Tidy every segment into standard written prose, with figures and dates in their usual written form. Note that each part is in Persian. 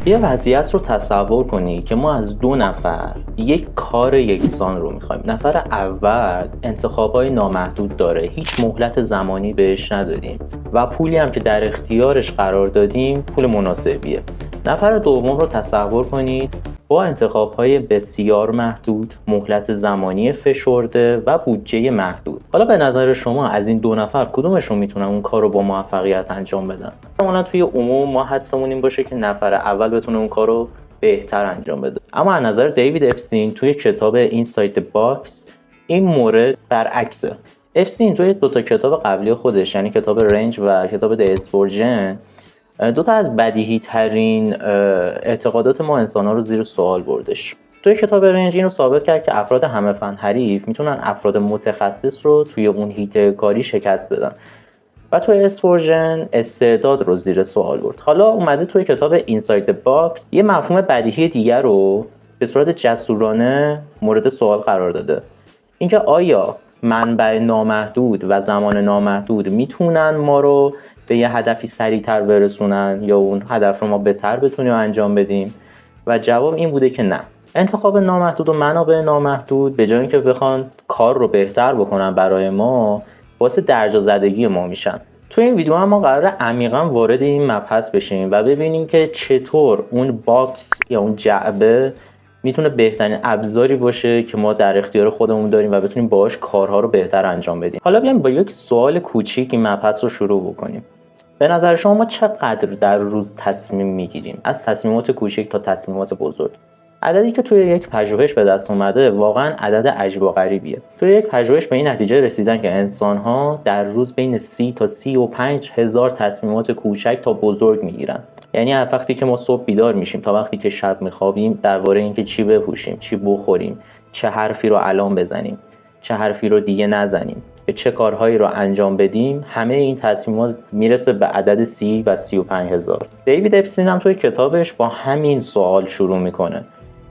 یه وضعیت رو تصور کنی که ما از دو نفر یک کار یکسان رو میخوایم. نفر اول انتخابای نامحدود داره، هیچ مهلت زمانی بهش ندادیم و پولی هم که در اختیارش قرار دادیم پول مناسبیه. نفر دوم رو تصور کنید با انتخاب‌های بسیار محدود، مهلت زمانی فشرده و بودجه محدود. حالا به نظر شما از این دو نفر کدومشون میتونن اون کار رو با موفقیت انجام بدن؟ مثلا توی عموم ما حدسمون این باشه که نفر اول بتونه اون کار رو بهتر انجام بده، اما از نظر دیوید اپستین توی کتاب اینسایت باکس این مورد برعکسه. اپستین توی دو تا کتاب قبلی خودش، یعنی کتاب رنج و کتاب The Estrogen، دو تا از بدیهی ترین اعتقادات ما انسان ها رو زیر سوال بردش. توی کتاب رنج این رو ثابت کرد که افراد همه فن حریف میتونن افراد متخصص رو توی اون هیته کاری شکست بدن و توی اسفورژن استعداد رو زیر سوال برد. حالا اومده توی کتاب اینسایت باکس یه مفهوم بدیهی دیگر رو به صورت جسورانه مورد سوال قرار داده، اینکه آیا منبع نامحدود و زمان نامحدود میتونن ما رو به یه هدفی سریعتر برسونن یا اون هدف رو ما بهتر بتونیم انجام بدیم؟ و جواب این بوده که نه. انتخاب نامحدود و منابع نامحدود به جای اینکه بخوان کار رو بهتر بکنن برای ما، باعث درجا زدگی ما میشن. تو این ویدیو هم ما قراره عمیقا وارد این مبحث بشیم و ببینیم که چطور اون باکس یا اون جعبه میتونه بهترین ابزاری باشه که ما در اختیار خودمون داریم و بتونیم باهاش کارها رو بهتر انجام بدیم. حالا بیایم با یک سوال کوچیک این مبحث رو شروع بکنیم. به نظر شما ما چقدر در روز تصمیم میگیریم؟ از تصمیمات کوچیک تا تصمیمات بزرگ. عددی که توی یک پژوهش به دست اومده واقعا عدد عجیب و غریبیه. توی یک پژوهش به این نتیجه رسیدن که انسان‌ها در روز بین 30 تا 35 هزار تصمیمات کوچک تا بزرگ میگیرن. یعنی از وقتی که ما صبح بیدار میشیم تا وقتی که شب میخوابیم درباره اینکه چی بپوشیم، چی بخوریم، چه حرفی رو الان بزنیم، چه حرفی رو دیگه نزنیم، چه کارهایی رو انجام بدیم، همه این تصمیمات میرسه به عدد 30 و 35 هزار. دیوید اپستین هم توی کتابش با همین سوال شروع میکنه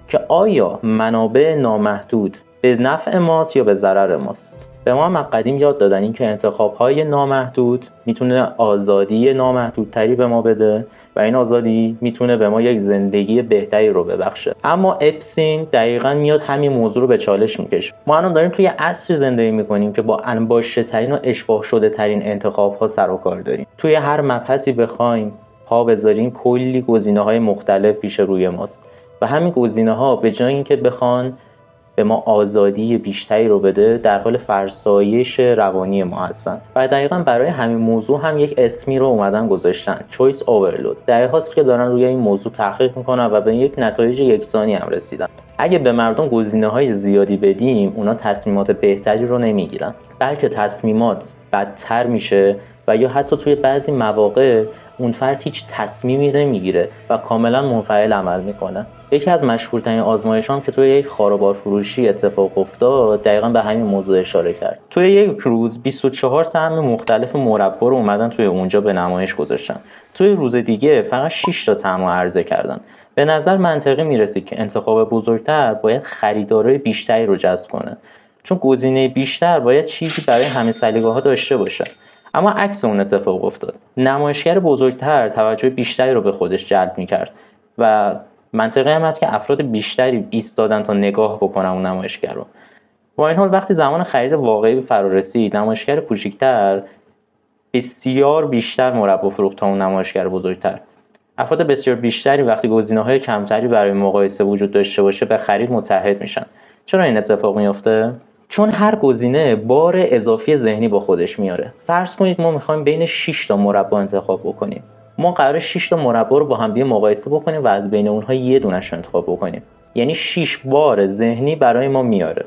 که آیا منابع نامحدود به نفع ماست یا به ضرر ماست؟ به ما هم قدیم یاد دادن این که انتخاب‌های نامحدود میتونه آزادی نامحدودتری به ما بده و این آزادی میتونه به ما یک زندگی بهتری رو ببخشه. اما اپستین دقیقاً میاد همین موضوع رو به چالش میکشه. ما الان داریم توی عصری زندگی میکنیم که با انباشته ترین و اشباح شده ترین انتخاب‌ها سر و کار داریم. توی هر مبحثی بخوایم پا بذاریم کلی گزینه‌های مختلف پیش روی ماست و همین گزینه‌ها به جای اینکه بخوان به ما آزادی بیشتری رو بده، در حال فرسایش روانی ما هستن. و دقیقاً برای همین موضوع هم یک اسمی رو اومدن گذاشتن، چویس اورلود. در حالی که دارن روی این موضوع تحقیق میکنن و به یک نتایج یکسانی هم رسیدن. اگه به مردم گزینه‌های زیادی بدیم، اونا تصمیمات بهتری رو نمیگیرن، بلکه تصمیمات بدتر میشه و یا حتی توی بعضی مواقع اون فرد هیچ تصمیمی نمیگیره و کاملا منفعل عمل میکنه. یکی از مشهورترین آزمایش‌ها که توی یک خاروبار فروشی اتفاق افتاد دقیقاً به همین موضوع اشاره کرد. توی یک روز 24 طعم مختلف مربا رو اومدن توی اونجا به نمایش گذاشتن. توی روز دیگه فقط 6 تا طعم رو عرضه کردن. به نظر منطقی میرسه که انتخاب بزرگتر باید خریدارای بیشتری رو جذب کنه، چون گزینه بیشتر باید چیزی برای همه سلیقه‌ها داشته باشه. اما عکس اون اتفاق افتاد. نمایشگر بزرگتر توجه بیشتری رو به خودش جلب می‌کرد و منطقی هم هست که افراد بیشتری ایستادن تا نگاه بکنن اون نمایشگر رو. با این حال وقتی زمان خرید واقعی به فرا رسید، نمایشگر کوچکتر بسیار بیشتر مربا فروخت تا اون نمایشگر بزرگتر. افراد بسیار بیشتری وقتی گزینه‌های کمتری برای مقایسه وجود داشته باشه به خرید متحد میشن. چرا این اتفاق میفته؟ چون هر گزینه بار اضافی ذهنی با خودش میاره. فرض کنید ما میخوایم بین 6 تا مربا انتخاب بکنیم. ما قراره 6 تا مربا رو با هم دیگه مقایسه بکنیم و از بین اونها یه دونه‌ش انتخاب بکنیم. یعنی 6 بار ذهنی برای ما میاره.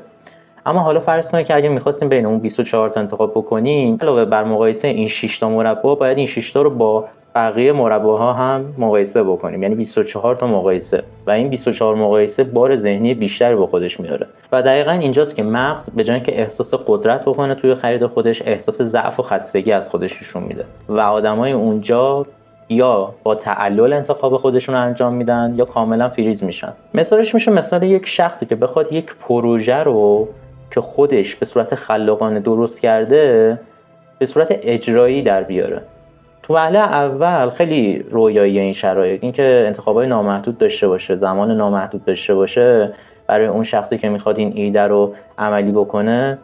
اما حالا فرض کنید که اگه می‌خواستیم بین اون 24 تا انتخاب بکنیم، علاوه بر مقایسه این 6 تا مربا باید این 6 تا رو با بقیه مرباها هم مقایسه بکنیم، یعنی 24 تا مقایسه، و این 24 مقایسه بار ذهنی بیشتری با خودش میاره. و دقیقاً اینجاست که مغز به جای اینکه احساس قدرت بکنه توی خرید خودش، احساس ضعف و خستگی از خودش نشون میده و آدمای اونجا یا با تعلل انتخاب خودشون رو انجام میدن یا کاملا فریز میشن. مثالش میشه مثال یک شخصی که بخواد یک پروژه رو که خودش به صورت خلاقانه درست کرده به صورت اجرایی در بیاره. تو وهله اول خیلی رویایی این شرایط، اینکه انتخابای نامحدود داشته باشه، زمان نامحدود داشته باشه برای اون شخصی که میخواد این ایده رو عملی بکنه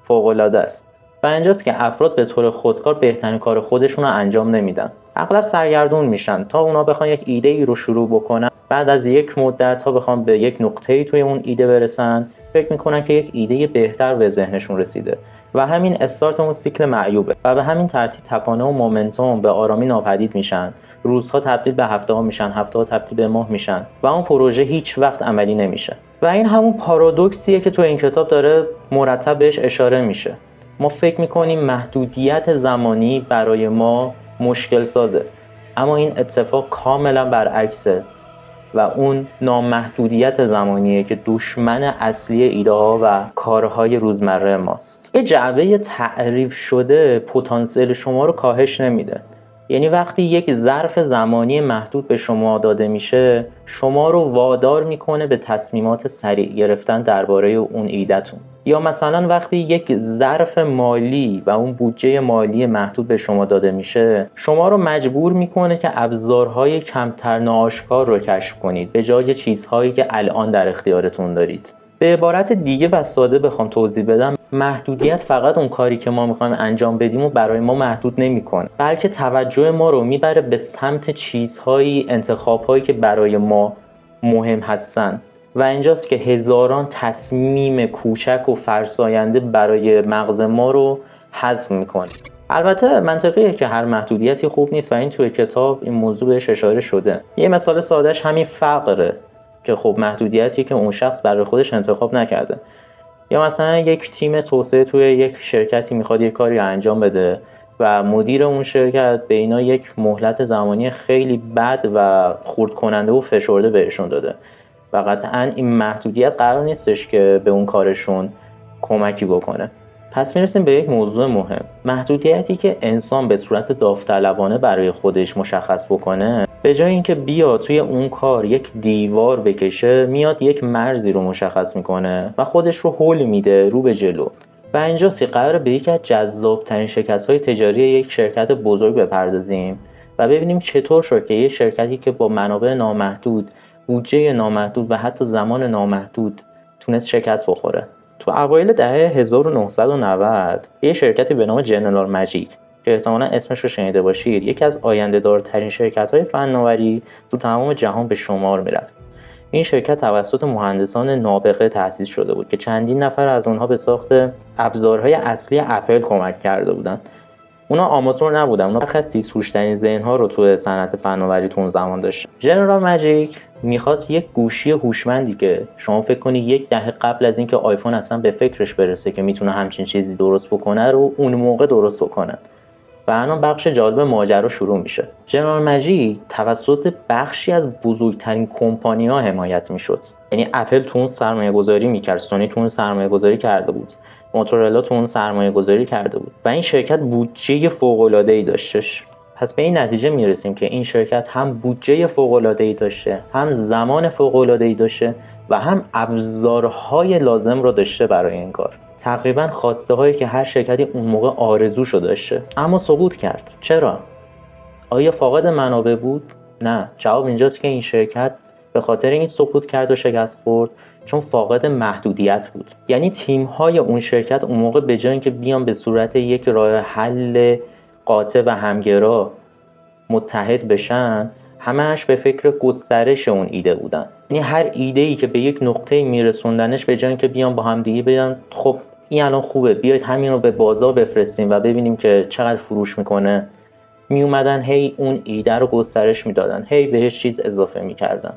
فوق‌العاده است. و اینجاست که افراد به طور خودکار بهترین کار خودشون رو انجام نمیدن. اغلب سرگردون میشن تا اونا بخوان یک ایده ای رو شروع بکنن. بعد از یک مدت تا بخوان به یک نقطه‌ای توی اون ایده برسن، فکر میکنن که یک ایده بهتر به ذهنشون رسیده و همین استارت اون سیکل معیوبه و به همین ترتیب تکانه و مومنتوم به آرامی ناپدید میشن. روزها تبدیل به هفته‌ها میشن، هفته‌ها تبدیل به ماه میشن و اون پروژه هیچ وقت عملی نمیشه. و این همون پارادوکسیه که تو این کتاب داره مرتب بهش اشاره میشه. ما فکر میکنیم محدودیت زمانی برای ما مشکل سازه، اما این اتفاق کاملا برعکسه و اون نامحدودیت زمانیه که دشمن اصلی ایده ها و کارهای روزمره ماست. یه جعبه تعریف شده پتانسیل شما رو کاهش نمیده. یعنی وقتی یک ظرف زمانی محدود به شما داده میشه، شما رو وادار میکنه به تصمیمات سریع گرفتن درباره اون ایده‌تون. یا مثلا وقتی یک ظرف مالی و اون بودجه مالی محدود به شما داده میشه، شما رو مجبور میکنه که ابزارهای کمتر ناآشکار رو کشف کنید به جای چیزهایی که الان در اختیارتون دارید. به عبارت دیگه و ساده بخوام توضیح بدم، محدودیت فقط اون کاری که ما میخوایم انجام بدیم و برای ما محدود نمیکنه، بلکه توجه ما رو میبره به سمت چیزهایی، انتخابهایی که برای ما مهم هستن. و اینجاست که هزاران تصمیم کوچک و فرساینده برای مغز ما رو حذف میکنه. البته منطقیه که هر محدودیتی خوب نیست و این توی کتاب این موضوع بهش اشاره شده. یه مثال سادهش همین فقره که خب محدودیتی که اون شخص برای خودش انتخاب نکرده. یا مثلا یک تیم توسعه توی یک شرکتی میخواد یک کاری انجام بده و مدیر اون شرکت به اینا یک مهلت زمانی خیلی بد و خرد کننده و فشرده بهشون داده و قطعا این محدودیت قرار نیستش که به اون کارشون کمکی بکنه. پس میرسیم به یک موضوع مهم. محدودیتی که انسان به صورت داوطلبانه برای خودش مشخص بکنه، به جای اینکه بیاد توی اون کار یک دیوار بکشه، میاد یک مرزی رو مشخص میکنه و خودش رو هول میده رو به جلو. و اینجاست که قراره به یکی از جذاب‌ترین شکست‌های تجاری یک شرکت بزرگ بپردازیم و ببینیم چطور شد که یک شرکتی که با منابع نامحدود، بودجه نامحدود و حتی زمان نامحدود تونست شکست بخوره. تو اوایل دهه 1990 یه شرکتی به نام جنرال ماجیک که احتمالاً اسمش رو شنیده باشید، یکی از آینده‌دارترین شرکت‌های فناوری تو تمام جهان به شمار میرفت. این شرکت توسط مهندسان نابغه تأسیس شده بود که چندین نفر از اونها به ساخت ابزارهای اصلی اپل کمک کرده بودن. اونا آماتور نبودن، اونا برخی از تیزهوش‌ترین ذهن‌ها رو تو صنعت فناوری تو اون زمان داشتن. جنرال ماجیک میخواست یک گوشی هوشمندی که شما فکر کنید یک دهه قبل از اینکه آیفون اصلا به فکرش برسه که میتونه همچین چیزی درست بکنه رو اون موقع درست بکنه. و الان بخش جالب ماجرا شروع میشه. جنرال ماجیک توسط بخشی از بزرگترین کمپانی‌ها حمایت میشد. یعنی اپل تو اون سرمایه‌گذاری میکرد، سونی تو اون سرمایه‌گذاری کرده بود، موتورلا تو اون سرمایه‌گذاری کرده بود و این شرکت بودجه فوق‌العاده‌ای داشتش. پس به این نتیجه میرسیم که این شرکت هم بودجه فوق‌العاده‌ای داشته، هم زمان فوق‌العاده‌ای داشته و هم ابزارهای لازم رو داشته برای این کار. تقریبا خواسته هایی که هر شرکتی اون موقع آرزوشو داشته، اما سقوط کرد. چرا؟ آیا فاقد منابع بود؟ نه، جواب اینجاست که این شرکت به خاطر این سقوط کرد و شکست خورد چون فاقد محدودیت بود. یعنی تیم های اون شرکت اون موقع به جای اینکه بیان به صورت یک راه حل قاطع و همگرا متحد بشن، همه‌اش به فکر گسترش اون ایده بودن. یعنی هر ایده‌ای که به یک نقطه میرسوندنش، به جای اینکه بیان با هم دیگه بگن خب این الان خوبه، بیاید همین رو به بازار بفرستیم و ببینیم که چقدر فروش میکنه، می اومدن هی اون ایده رو گسترش میدادن، هی بهش چیز اضافه میکردن،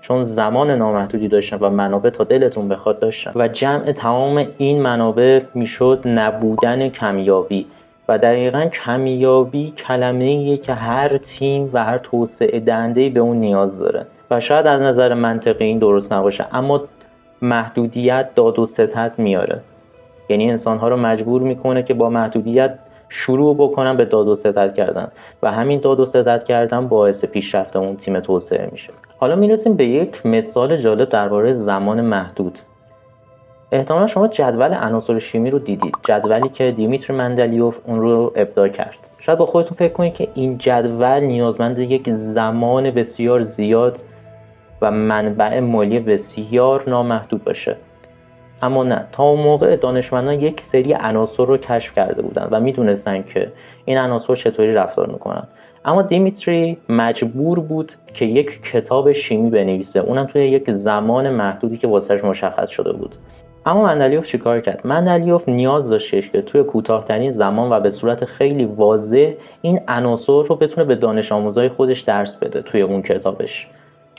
چون زمان نامحدودی داشتن و منابع تا دلتون بخواد داشتن و جمع تمام این منابع میشد نبودن کمیابی. و دقیقاً کمیابی کلمه‌ایه که هر تیم و هر توسعه دهنده‌ای به اون نیاز داره و شاید از نظر منطقی این درست نباشه، اما محدودیت داد و ستد میاره. یعنی انسان‌ها رو مجبور میکنه که با محدودیت شروع بکنن به داد و ستد کردن و همین داد و ستد کردن باعث پیشرفت اون تیم توسعه میشه. حالا میرسیم به یک مثال جالب درباره زمان محدود. احتمالا شما جدول عناصر شیمی رو دیدید، جدولی که دیمیتر مندلیوف اون رو ابداع کرد. شاید با خودتون فکر کنید که این جدول نیازمند یک زمان بسیار زیاد و منبع مالی بسیار نامحدود باشه، اما نه، تا اون موقع دانشمندان یک سری عناصر رو کشف کرده بودن و میدونستن که این عناصر چطوری رفتار میکنن. اما دیمیتری مجبور بود که یک کتاب شیمی بنویسه، اونم توی یک زمان محدودی که واسش مشخص شده بود. اما مندلیوف چیکار کرد؟ مندلیوف نیاز داشتش که توی کوتاه‌ترین زمان و به صورت خیلی واضح این عناصر رو بتونه به دانش آموزای خودش درس بده توی اون کتابش.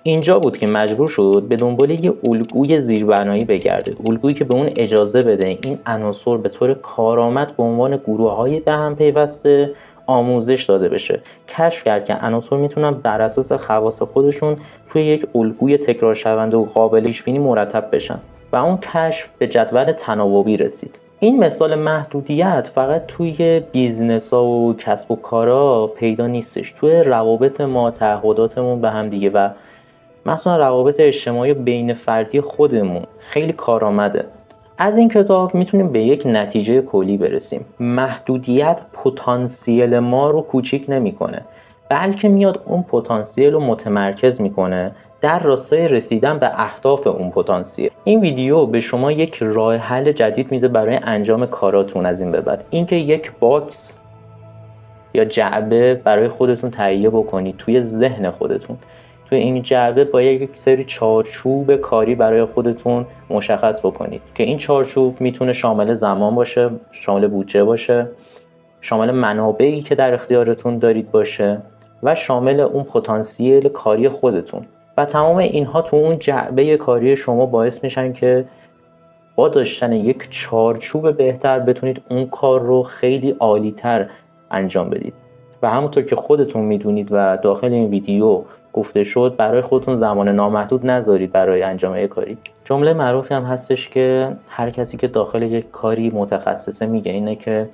اینجا بود که مجبور شد به دنبال یه الگوی زیربنایی بگرده، الگویی که به اون اجازه بده این عناصر به طور کارآمد به عنوان گروه‌های به هم پیوسته آموزش داده بشه. کشف کرد که عناصر میتونن بر اساس خواص خودشون توی یک الگوی تکرار شونده و قابل پیش‌بینی مرتب بشن و اون کشف به جدول تناوبی رسید. این مثال محدودیت فقط توی بیزنس‌ها و کسب و کارها پیدا نیستش، توی روابط ما، تعهداتمون به هم دیگه و مثلا روابط اجتماعی بین فردی خودمون خیلی کارآمده. از این کتاب میتونیم به یک نتیجه کلی برسیم: محدودیت پتانسیل ما رو کوچیک نمیکنه، بلکه میاد اون پتانسیل رو متمرکز میکنه در راستای رسیدن به اهداف اون پتانسیل. این ویدیو به شما یک راه حل جدید میده برای انجام کاراتون از این به بعد. اینکه یک باکس یا جعبه برای خودتون تهیه بکنید توی ذهن خودتون. توی این جعبه باید یک سری چارچوب کاری برای خودتون مشخص بکنید که این چارچوب میتونه شامل زمان باشه، شامل بودجه باشه، شامل منابعی که در اختیارتون دارید باشه و شامل اون پتانسیل کاری خودتون. و تمام اینها تو اون جعبه کاری شما باعث میشن که با داشتن یک چارچوب بهتر بتونید اون کار رو خیلی عالی‌تر انجام بدید. و همونطور که خودتون میدونید و داخل این ویدیو گفته شد، برای خودتون زمان نامحدود نذارید برای انجام یک کاری. جمله معروفی هم هستش که هر کسی که داخل یک کاری متخصصه میگه اینه که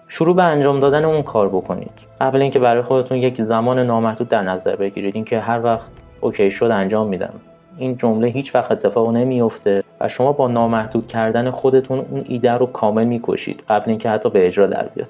شروع به انجام دادن اون کار بکنید قبل اینکه برای خودتون یک زمان نامحدود در نظر بگیرید، اینکه هر وقت اوکی شد انجام میدم. این جمله هیچ وقت اتفاق نمیفته و شما با نامحدود کردن خودتون اون ایده رو کامل میکشید قبل اینکه حتی به اجرا در بیاد.